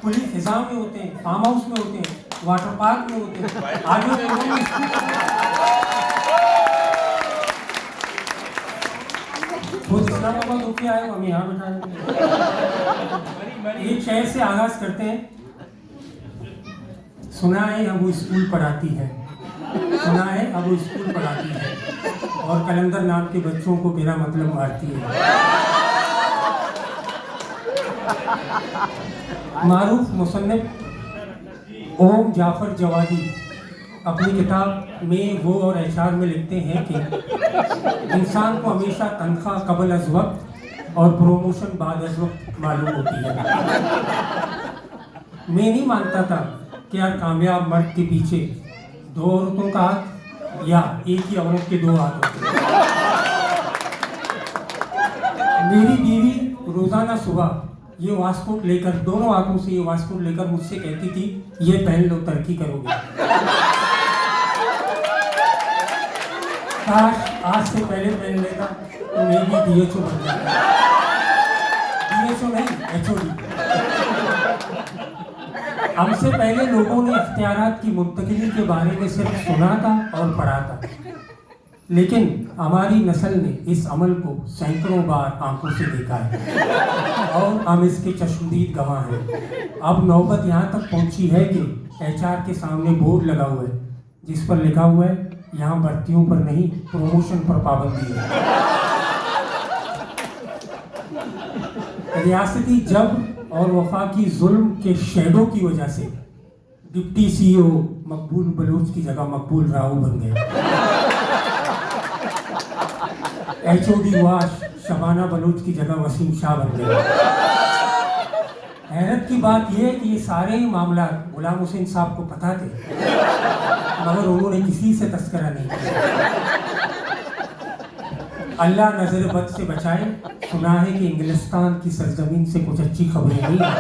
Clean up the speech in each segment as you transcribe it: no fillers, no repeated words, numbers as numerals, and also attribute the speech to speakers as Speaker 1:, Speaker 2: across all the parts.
Speaker 1: खुली फिजा में होते हैं, फार्म हाउस में होते हैं, वाटर पार्क में होते हैं, आगे लोगों खुद इस्लामाबाद होके आए, हम यहाँ बैठा हैं। एक शहर से आगाज करते हैं। सुना है अब वो स्कूल पढ़ाती है, सुना है अब वो स्कूल पढ़ाती है और कलंदर नाम के बच्चों को बिना मतलब मारती है। मारूफ मुसन्निफ ओम जाफर जवादी अपनी किताब में वो और एशआर में लिखते हैं कि इंसान को हमेशा तनख्वाह कबल अज वक्त और प्रमोशन बाद अज वक्त मालूम होती है। मैं नहीं मानता था कि यार कामयाब मर्द के पीछे दो औरतों का हाथ या एक ही औरत के दो हाथ होते हैं। मेरी बीवी रोजाना सुबह ये वास्कोट लेकर, दोनों हाथों से ये वास्कोट लेकर मुझसे कहती थी ये पहन लो तरक्की करोगे। काश आज से पहले पहन लेता तो मैं भी DHO बन जाता। DHO नहीं, HOD। हमसे पहले लोगों ने इख्तियारात की मुंतकिली के बारे में सिर्फ सुना था और पढ़ा था, लेकिन हमारी नस्ल ने इस अमल को सैकड़ों बार आंखों से देखा है और हम इसके चश्मदीद गवाह हैं। अब नौबत यहाँ तक पहुँची है कि HR के सामने बोर्ड लगा हुआ है जिस पर लिखा हुआ है यहाँ भर्तियों पर नहीं प्रमोशन पर पाबंदी है। रियासती जब और वफाकी जुल्म के शेडो की वजह से डिप्टी CEO मकबूल बलूच की जगह मकबूल राव बन गए। HOD वाश शबाना बलूच की जगह वसीम शाह बन गए। हैरत की बात यह है कि ये सारे ही मामला गुलाम हुसैन साहब को पता थे, मगर उन्होंने किसी से तस्करा नहीं किया। अल्लाह नजर बद से बचाए। सुना है कि इंग्लिस्तान की सरजमीन से कुछ अच्छी खबरें नहीं आई।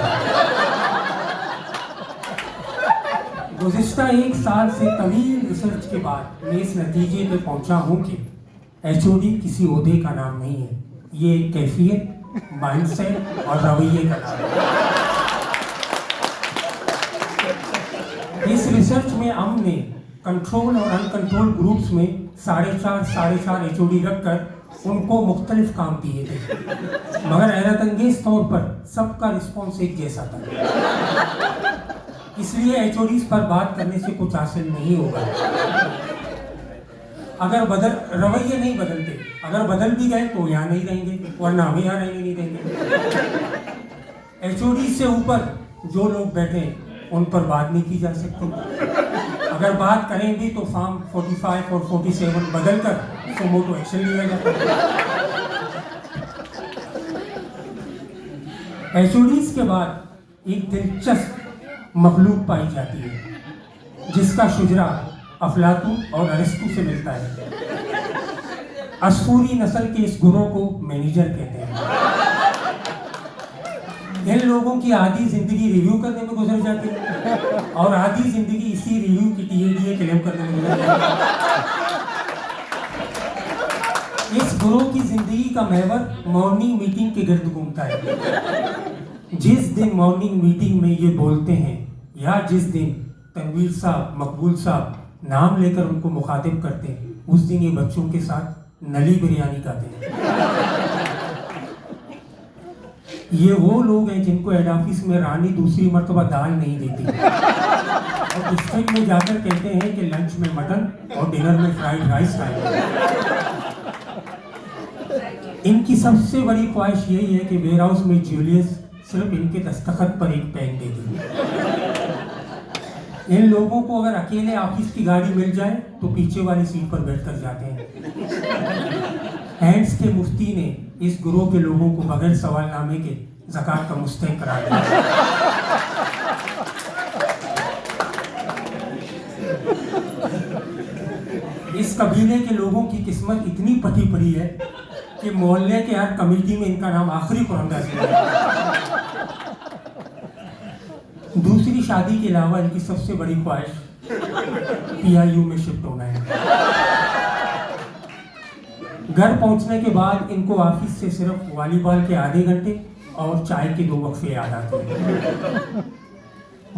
Speaker 1: गुज़िश्ता एक साल से तवील रिसर्च के बाद मैं इस नतीजे पे पहुंचा हूं कि HOD किसी ओहदे का नाम नहीं है, ये एक कैफियत, माइंडसेट और रवैये का नाम है। इस रिसर्च में हमने कंट्रोल और अनकंट्रोल ग्रुप्स में 4.5 HOD रखकर उनको मुख्तलिफ काम दिए थे, मगर हैरत अंगेज तौर पर सबका रिस्पॉन्स एक जैसा था। इसलिए HODs पर बात करने से कुछ हासिल नहीं होगा। अगर रवैये नहीं बदलते, अगर बदल भी गए तो यहाँ नहीं रहेंगे, वरना हमें यहाँ रहने नहीं देंगे। HOD से ऊपर जो लोग बैठे हैं उन पर बात नहीं की जा सकती। अगर बात करें भी तो फॉर्म 45 और 47 बदलकर सुमोटो एक्शन लिया जाता है। HODs के बाद एक दिलचस्प मखलूक पाई जाती है जिसका शुजरा अफलातून और अरिस्टू से मिलता है। असफूरी नस्ल के इस गुरों को मैनेजर कहते हैं। इन लोगों की आधी जिंदगी रिव्यू करने में गुजर जाती है और आधी जिंदगी इसी रिव्यू की TADA क्लेम करने में गुजर जाती है। इस गुरों की जिंदगी का महवर मॉर्निंग मीटिंग के गिर्द घूमता है। जिस दिन मॉर्निंग मीटिंग में ये बोलते हैं या जिस दिन तनवीर साहब, मकबूल साहब नाम लेकर उनको मुखातिब करते हैं, उस दिन ये बच्चों के साथ नली बिरयानी खाते हैं। ये वो लोग हैं जिनको हेड ऑफिस में रानी दूसरी मर्तबा दाल नहीं देती और डिस्ट्रिक्ट में जाकर कहते हैं कि लंच में मटन और डिनर में फ्राइड राइस खाएंगे। इनकी सबसे बड़ी ख्वाहिश यही है कि वेयर हाउस में जूलियस सिर्फ इनके दस्तखत पर एक पेन दे दे। इन लोगों को अगर अकेले ऑफिस की गाड़ी मिल जाए तो पीछे वाली सीट पर बैठकर जाते हैं। हैंड्स के मुफ्ती ने इस ग्रोह के लोगों को बगैर सवालनामे के ज़कात का मुस्तहिक करार दिया। इस कबीले के लोगों की किस्मत इतनी पटी पड़ी है कि मोहल्ले के हर कमेटी में इनका नाम आखिरी कुरंदाजी है। दूसरी शादी के अलावा इनकी सबसे बड़ी ख्वाहिश PIU में शिफ्ट होना है। घर पहुंचने के बाद इनको ऑफिस से सिर्फ वॉलीबॉल के आधे घंटे और चाय के 2 वक्फे याद आते हैं।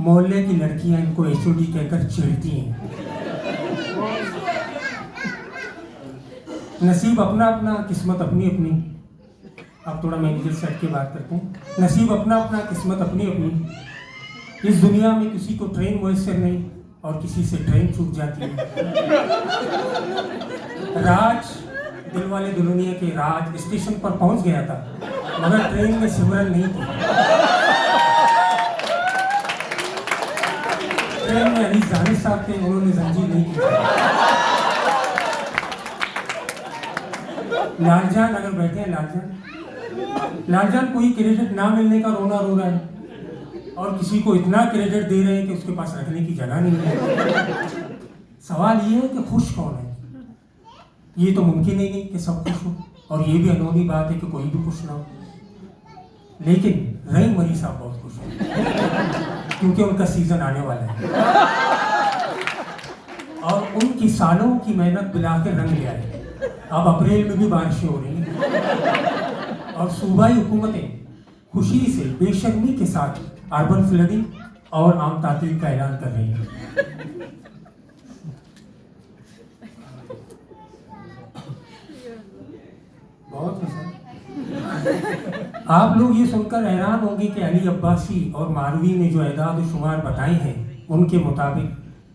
Speaker 1: मोहल्ले की लड़कियां इनको एचओडी कहकर चिढ़ती हैं। नसीब अपना अपना, किस्मत अपनी अपनी। अब थोड़ा मैनेजर सेट की बात करते हैं। नसीब अपना अपना, किस्मत अपनी अपनी। इस दुनिया में किसी को ट्रेन मुयस्सर नहीं और किसी से ट्रेन छूट जाती है। राज दिलवाले दुल्हनिया के राज स्टेशन पर पहुंच गया था, मगर ट्रेन में सिमरन नहीं थी। ट्रेन में अली जाने साहब थे, उन्होंने जंजीर नहीं की। लालजान अगर बैठे हैं, लालजान कोई क्रेडिट ना मिलने का रोना रो रहा है और किसी को इतना क्रेडिट दे रहे हैं कि उसके पास रखने की जगह नहीं है। सवाल ये है कि खुश कौन है? ये तो मुमकिन ही नहीं कि सब खुश हो, और ये भी अनोखी बात है कि कोई भी खुश ना हो। लेकिन रहीम मरी साहब बहुत खुश हैं क्योंकि उनका सीजन आने वाला है और उनकी सालों की मेहनत बिलाकर रंग लिया है। अब अप्रैल में भी बारिशें हो रही हैं और सूबाई हुकूमतें खुशी से बेशर्मी के साथ अर्बन फ्लडिंग और आम तातील का ऐलान कर रही हैं। बहुत है सर। आप लोग ये सुनकर हैरान होंगे कि अली अब्बासी और मारवी ने जो एदाद शुमार बताए हैं, उनके मुताबिक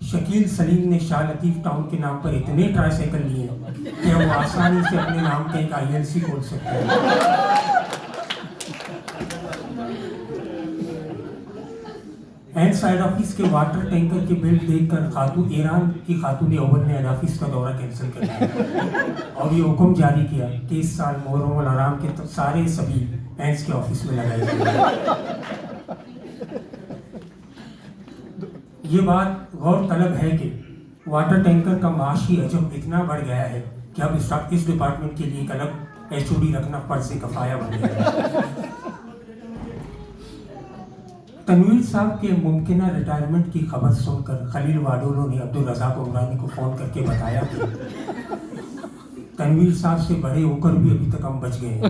Speaker 1: शकील सलीम ने शाह लतीफ़ टाउन के नाम पर इतने ट्राईसाइकिल लिए कि वो आसानी से अपने नाम का एक ILC खोल सकते हैं। एंड साइड ऑफिस के वाटर टैंकर के बिल देखकर खातून ईरान की खातून अव्वल ने ऑफिस का दौरा कैंसिल कर दिया और ये हुक्म जारी किया कि इस साल मुहर्रम और आराम के सारे सभी एंड्स के ऑफिस में लगाए जाएंगे। ये बात गौर तलब है कि वाटर टैंकर का माशी अजब इतना बढ़ गया है कि अब इस डिपार्टमेंट के लिए एक अलग HOD रखना फर्ज कफाया बन गया है। तनवीर साहब के मुमकिना रिटायरमेंट की खबर सुनकर खलील वाडोलो ने अब्दुल रज़ाक उमरानी को फ़ोन करके बताया कि तनवीर साहब से बड़े होकर भी अभी तक हम बच गए हैं।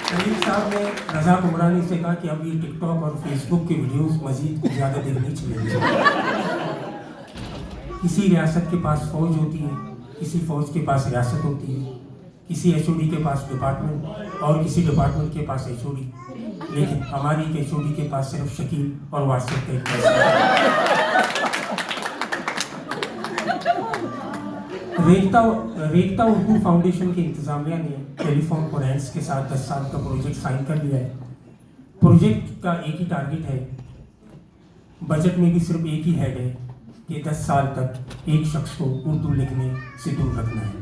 Speaker 1: खलील साहब ने रज़ाक उमरानी से कहा कि अब ये टिकटॉक और फेसबुक के वीडियोस मजीद ज़्यादा देर नहीं चलेंगे। किसी रियासत के पास फौज होती है, किसी फौज के पास रियासत होती है, किसी HOD के पास डिपार्टमेंट और किसी डिपार्टमेंट के पास HOD, लेकिन हमारी HOD के पास सिर्फ शकील और व्हाट्सएप का एक मैसेज है। रेखता उर्दू फाउंडेशन के इंतजामिया ने टेलीफोन फोरेंस के साथ 10 साल का प्रोजेक्ट साइन कर लिया है। प्रोजेक्ट का एक ही टारगेट है, बजट में भी सिर्फ एक ही हेड है कि 10 साल तक एक शख्स को उर्दू लिखने से दूर रखना है।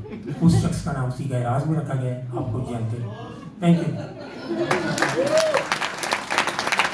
Speaker 1: उस शख्स का नाम सीगा राज में रखा गया है, आपको जानते हैं। Thank you.